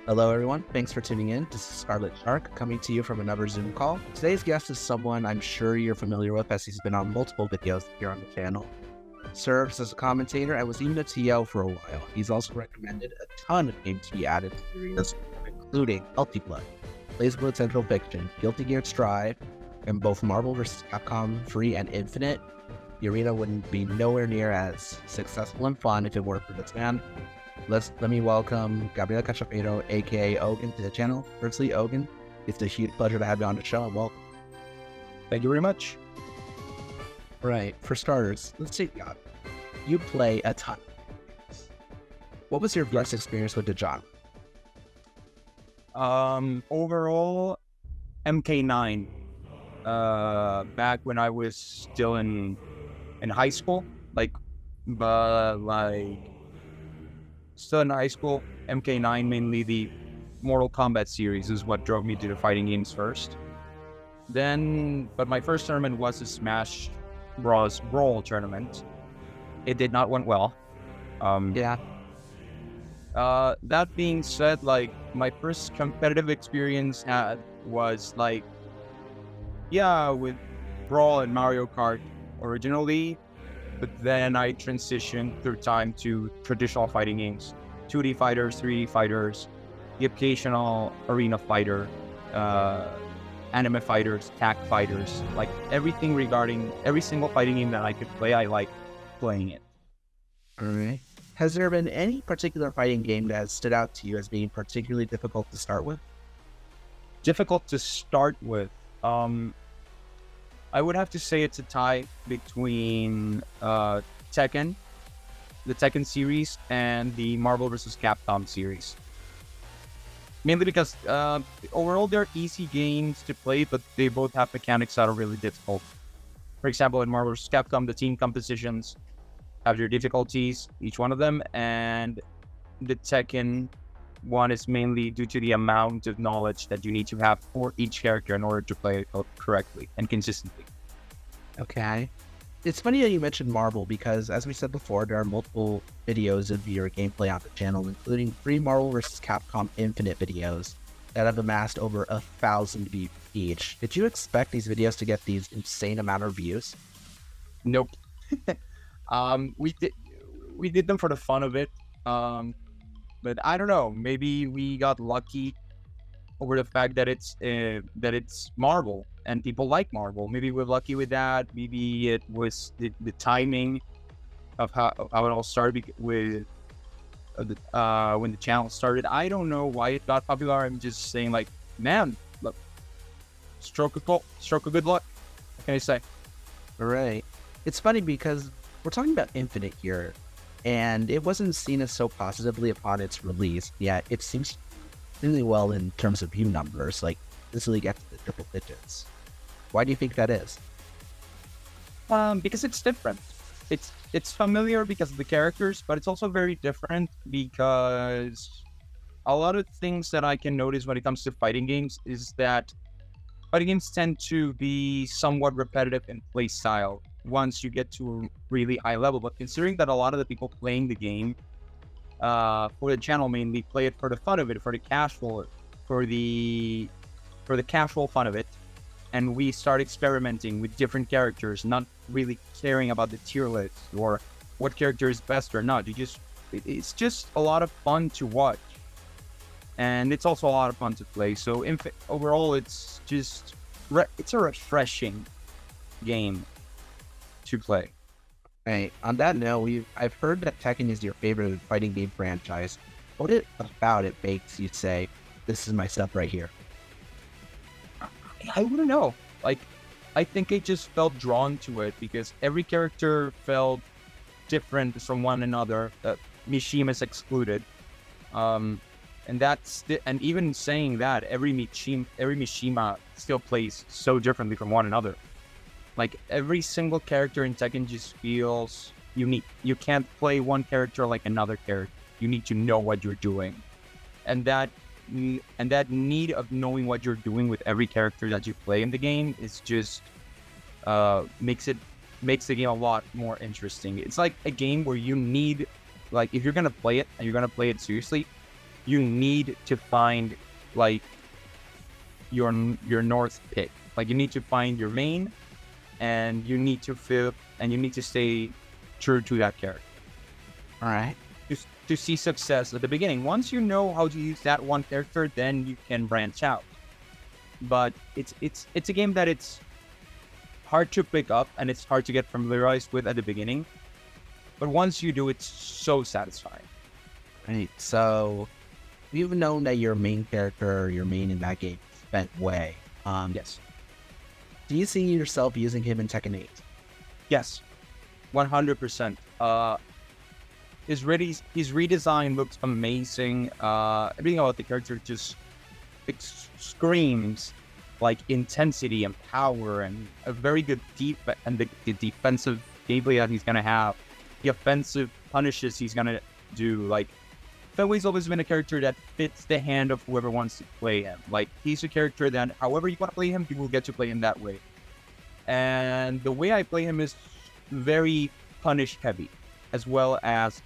Hello, everyone. Thanks for tuning in. This is Scarlet Shark coming to you from another Zoom call. Today's guest is someone I'm sure you're familiar with as he's been on multiple videos here on the channel. Serves as a commentator and was even a TL for a while. He's also recommended a ton of games to be added to the arenas, including Healthy Blood, BlazBlue Central Fiction, Guilty Gear Strive, and both Marvel vs. Capcom Free and Infinite. The arena wouldn't be nowhere near as successful and fun if it weren't for this man. Let me welcome Gabriel Cachafeiro, aka Ogen, to the channel. Firstly, Ogen, it's a huge pleasure to have you on the show, and welcome. Thank you very much. Right, for starters, let's take God. You play a ton. What was your first experience with the genre? Overall, MK9. Back when I was still in high school, still in high school, MK9, mainly the Mortal Kombat series, is what drove me to the fighting games first. But my first tournament was a Smash Bros. Brawl tournament. It did not went well. That being said, my first competitive experience was with Brawl and Mario Kart originally, but then I transitioned through time to traditional fighting games, 2D fighters, 3D fighters, the occasional arena fighter, anime fighters, tag fighters, everything regarding every single fighting game that I could play, I like playing it. All right. Has there been any particular fighting game that has stood out to you as being particularly difficult to start with? Difficult to start with? I would have to say it's a tie between Tekken, the Tekken series, and the Marvel vs. Capcom series. Mainly because overall they're easy games to play, but they both have mechanics that are really difficult. For example, in Marvel vs. Capcom, the team compositions have their difficulties, each one of them, and the Tekken one is mainly due to the amount of knowledge that you need to have for each character in order to play it correctly and consistently. Okay. It's funny that you mentioned Marvel because, as we said before, there are multiple videos of your gameplay on the channel, including 3 Marvel vs. Capcom Infinite videos that have amassed over 1,000 views each. Did you expect these videos to get these insane amount of views? Nope. We did them for the fun of it. But I don't know, maybe we got lucky over the fact that it's Marvel and people like Marvel. Maybe we're lucky with that. Maybe it was the timing of how it all started with when the channel started. I don't know why it got popular. I'm just saying, man, look, stroke of good luck. What can I say? All right. It's funny because we're talking about Infinite here, and it wasn't seen as so positively upon its release, yet it seems really well in terms of view numbers, easily gets to the triple digits. Why do you think that is? Because it's different. It's familiar because of the characters, but it's also very different because a lot of things that I can notice when it comes to fighting games is that fighting games tend to be somewhat repetitive in play style once you get to a really high level. But considering that a lot of the people playing the game for the channel mainly play it for the fun of it, for the casual fun of it, and we start experimenting with different characters, not really caring about the tier list or what character is best or not. It's just a lot of fun to watch, and it's also a lot of fun to play. So overall, it's a refreshing game to play. Right. On that note, I've heard that Tekken is your favorite fighting game franchise. What about it makes you say, "This is my stuff right here"? I wouldn't know. I think I just felt drawn to it because every character felt different from one another. Mishima's excluded. And even saying that, every Mishima still plays so differently from one another. Every single character in Tekken just feels unique. You can't play one character like another character. You need to know what you're doing, and that need of knowing what you're doing with every character that you play in the game is just makes the game a lot more interesting. It's like a game where you need, if you're gonna play it and you're gonna play it seriously, you need to find like your north pick. Like you need to find your main, and you need to stay true to that character. All right. To see success at the beginning. Once you know how to use that one character, then you can branch out. But it's a game that it's hard to pick up and it's hard to get familiarized with at the beginning. But once you do, it's so satisfying. Right. So you've known that your main character, your main in that game, spent way. Yes. Do you see yourself using him in Tekken 8? Yes. 100%. His redesign looks amazing. Everything about the character just screams like intensity and power and a very good the defensive gameplay that he's gonna have. The offensive punishes he's gonna do. Like Fenway's always been a character that fits the hand of whoever wants to play him. Like he's a character that however you want to play him, you will get to play him that way. And the way I play him is very punish heavy, as well as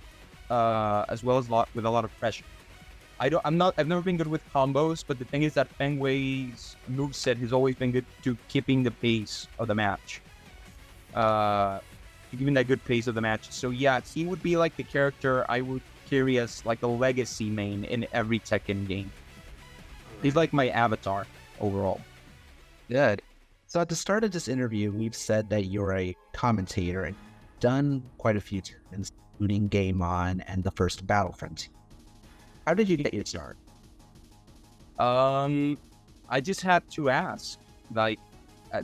with a lot of pressure. I've never been good with combos, but the thing is that Fenway's moveset has always been good to keeping the pace of the match. Giving that good pace of the match. So yeah, he would be like the character I would carry as like a legacy main in every Tekken game. He's like my avatar overall. Good. So at the start of this interview, we've said that you're a commentator and done quite a few tournaments, including Game On and the first Battlefront. How did you get your start? I just had to ask. Like,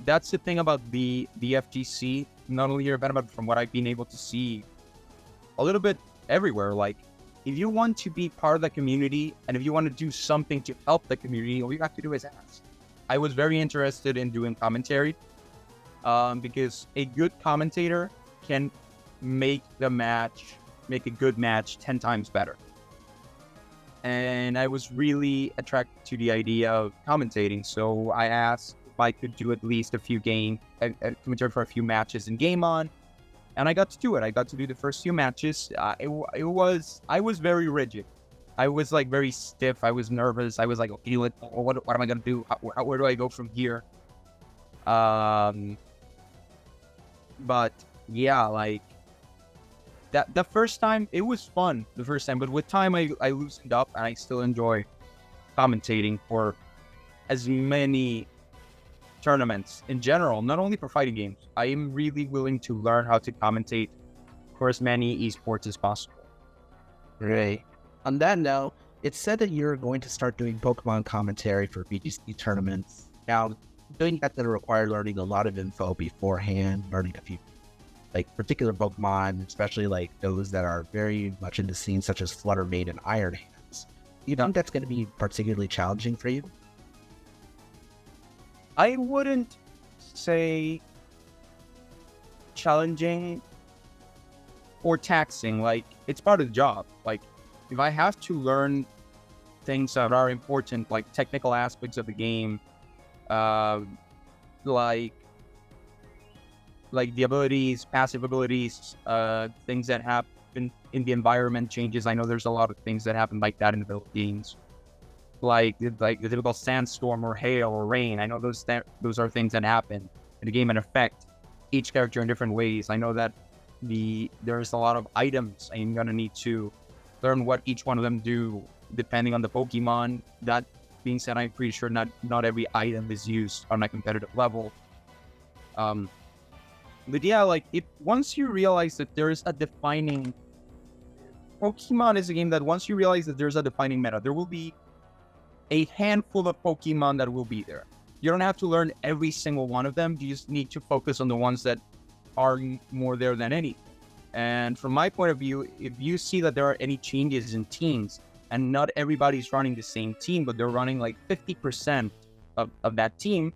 that's the thing about the FGC. Not only your event, but from what I've been able to see, a little bit everywhere. Like, if you want to be part of the community and if you want to do something to help the community, all you have to do is ask. I was very interested in doing commentary because a good commentator can make a good match 10 times better. And I was really attracted to the idea of commentating. So I asked if I could do at least a few commentary for a few matches in Game On. And I got to do it. I got to do the first few matches. I was very rigid. I was like very stiff. I was nervous. I was like, okay, what am I going to do? Where do I go from here? But yeah, like that the first time, it was fun the first time. But with time, I loosened up and I still enjoy commentating for as many tournaments in general, not only for fighting games. I am really willing to learn how to commentate for as many esports as possible. Great. On that note, it's said that you're going to start doing Pokemon commentary for BGC tournaments. Now, doing that's going to require learning a lot of info beforehand, learning a few like particular Pokemon, especially like those that are very much in the scene, such as Flutter Mane and Iron Hands. Do you think that's going to be particularly challenging for you? I wouldn't say challenging or taxing. Like, it's part of the job. Like, if I have to learn things that are important, like technical aspects of the game, like the abilities, passive abilities, things that happen in the environment changes. I know there's a lot of things that happen like that in the games, like the typical sandstorm or hail or rain. I know those are things that happen in the game and affect each character in different ways. I know that there's a lot of items I'm gonna need to learn what each one of them do depending on the Pokemon. That being said, I'm pretty sure not every item is used on a competitive level. But yeah, like once you realize that there's a defining Pokemon is a game that once you realize that there's a defining meta, there will be a handful of Pokemon that will be there. You don't have to learn every single one of them. You just need to focus on the ones that are more there than any. And from my point of view, if you see that there are any changes in teams and not everybody's running the same team, but they're running like 50% of that team,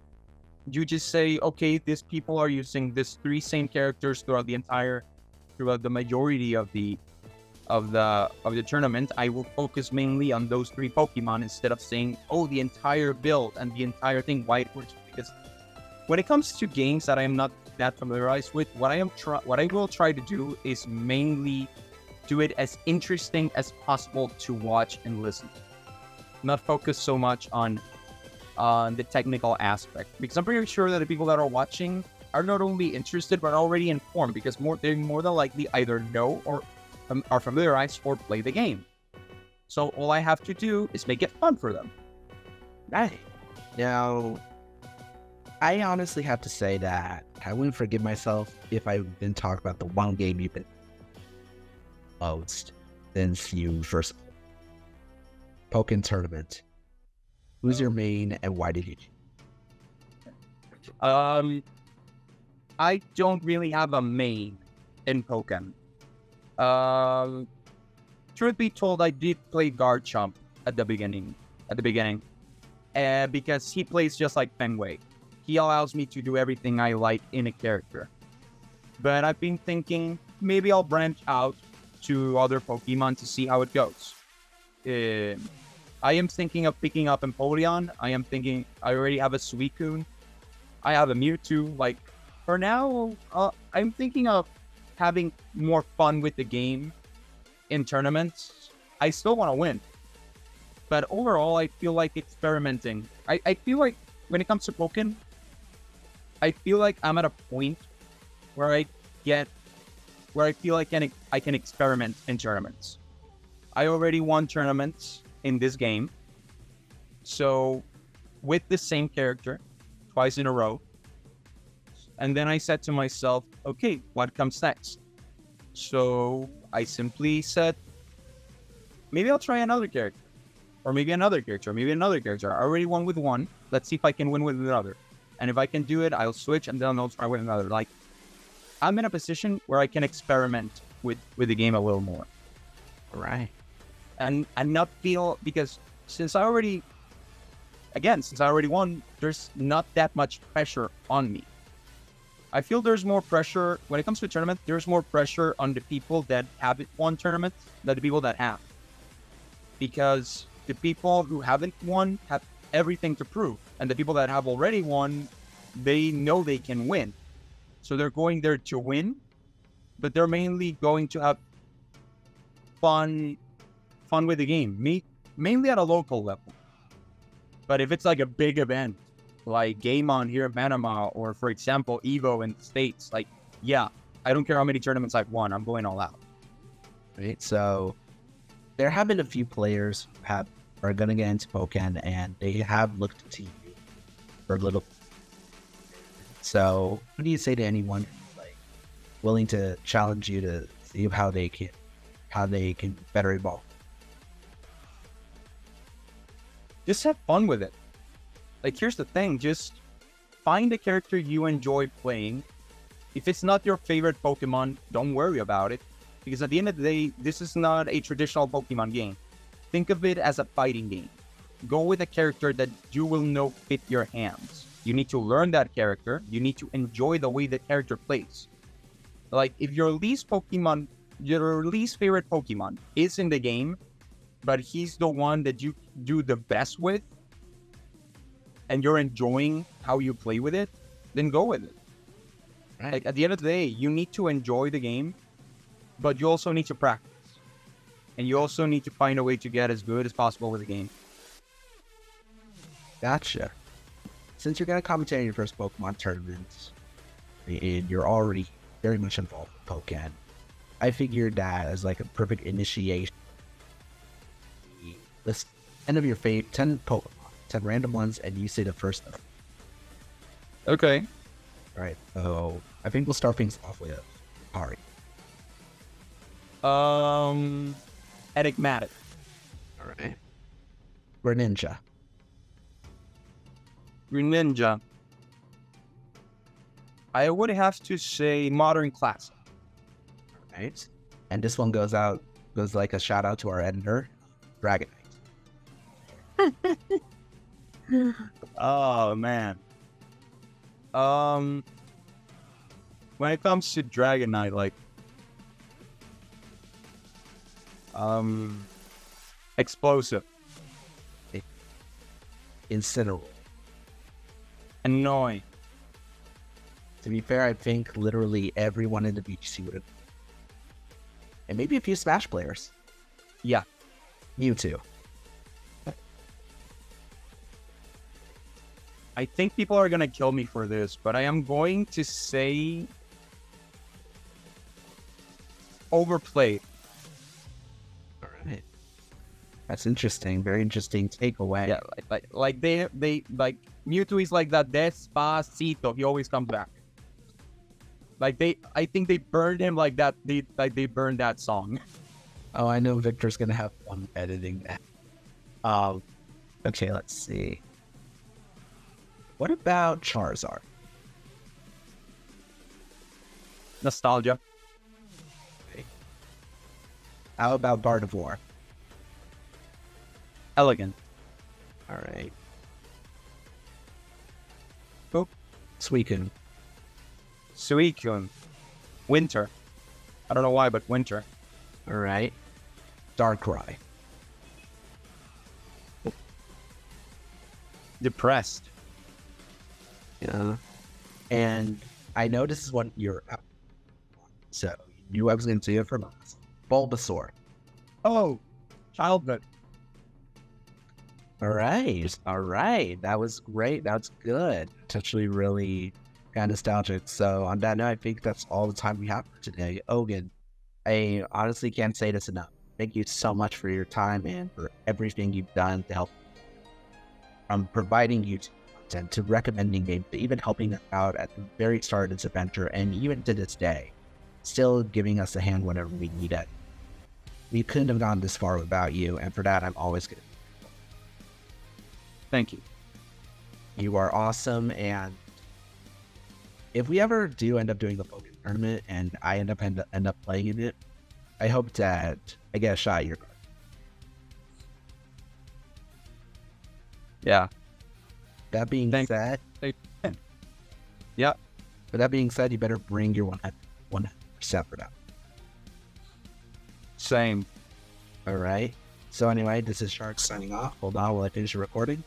you just say, okay, these people are using these three same characters throughout the majority of the tournament. I will focus mainly on those three Pokemon instead of saying, oh, the entire build and the entire thing, why it works. Because when it comes to games that I am not that familiarized with, what I will try to do is mainly do it as interesting as possible to watch and listen to. not focus so much on the technical aspect, because I'm pretty sure that the people that are watching are not only interested but already informed, because they more than likely either know or are familiarized or play the game. So all I have to do is make it fun for them. Right. Now, I honestly have to say that I wouldn't forgive myself if I didn't talk about the one game you've been most since you first Pokken tournament. Who's your main and why did you? I don't really have a main in Pokken. Truth be told, I did play Garchomp at the beginning, because he plays just like Fenway. He allows me to do everything I like in a character. But I've been thinking maybe I'll branch out to other Pokemon to see how it goes. I am thinking of picking up Empoleon. I already have a Suicune. I have a Mewtwo. Like, for now, I'm thinking of having more fun with the game in tournaments. I still want to win. But overall, I feel like experimenting. I feel like when it comes to Pokken, I feel like I'm at a point where I feel like I can experiment in tournaments. I already won tournaments in this game. So, with the same character, twice in a row. And then I said to myself, okay, what comes next? So, I simply said, maybe I'll try another character. Or maybe another character, or maybe another character. I already won with one. Let's see if I can win with another. And if I can do it, I'll switch and then I'll try with another. Like, I'm in a position where I can experiment with the game a little more. Right. And not feel, because since I already won, there's not that much pressure on me. I feel there's more pressure, when it comes to a tournament, there's more pressure on the people that haven't won tournaments than the people that have. Because the people who haven't won have everything to prove. And the people that have already won, they know they can win. So they're going there to win, but they're mainly going to have fun with the game. Mainly at a local level. But if it's like a big event, like Game On here in Panama, or for example, Evo in the States, like, yeah, I don't care how many tournaments I've won, I'm going all out. Right. So there have been a few players who are going to get into Pokken, and they have looked to you for a little. So what do you say to anyone who's like willing to challenge you to see how they can better evolve? Just have fun with it. Like, here's the thing, just find a character you enjoy playing. If it's not your favorite Pokemon, don't worry about it. Because at the end of the day, this is not a traditional Pokemon game. Think of it as a fighting game. Go with a character that you will know fit your hands. You need to learn that character. You need to enjoy the way the character plays. Like, if your least favorite Pokemon is in the game, but he's the one that you do the best with, and you're enjoying how you play with it, then go with it. Right. Like, at the end of the day, you need to enjoy the game, but you also need to practice. And you also need to find a way to get as good as possible with the game. Gotcha. Since you're going to commentate on your first Pokemon tournament, and you're already very much involved with Pokken, I figured that as like a perfect initiation. List 10 of your 10 Pokemon, 10 random ones, and you say the first of them. Okay. All right. So I think we'll start things off with Ari. Enigmatic. All right. Greninja. Greninja. I would have to say Modern Classic. All right. And this one goes like a shout out to our editor, Dragonite. Oh man. When it comes to Dragonite, like explosive, Incineroar. annoying. To be fair, I think literally everyone in the VGC would have, and maybe a few Smash players. Yeah. Mewtwo. I think people are gonna kill me for this, but I am going to say overplayed. All right. That's interesting. Very interesting takeaway. Yeah, like they like Mewtwo is like that Despacito. He always comes back. Like I think they burned him like that. They burned that song. Oh, I know Victor's gonna have fun editing that. Okay, let's see. What about Charizard? Nostalgia. Okay. How about Gardevoir? Elegant. All right. Boop. Suicune. Suicune. Winter. I don't know why, but winter. All right. Darkrai. Depressed. Yeah. And I know this is one you're out. So you knew I was going to do it for months. Bulbasaur. Oh, childhood. All right. All right. That was great. That's good. It's actually really kind of nostalgic. So on that note, I think that's all the time we have for today. Ogen, I honestly can't say this enough. Thank you so much for your time and for everything you've done to help, from providing YouTube content to recommending games to even helping us out at the very start of this adventure, and even to this day, still giving us a hand whenever we need it. We couldn't have gone this far without you, and for that, I'm always grateful. Thank you. You are awesome, and if we ever do end up doing the Pokken tournament and I end up playing in it, I hope that I get a shot at your card. Yeah. That being said, Yeah. With that being said, you better bring your 100% for that. Same. All right. So anyway, this is Shark signing off. Hold on while I finish the recording.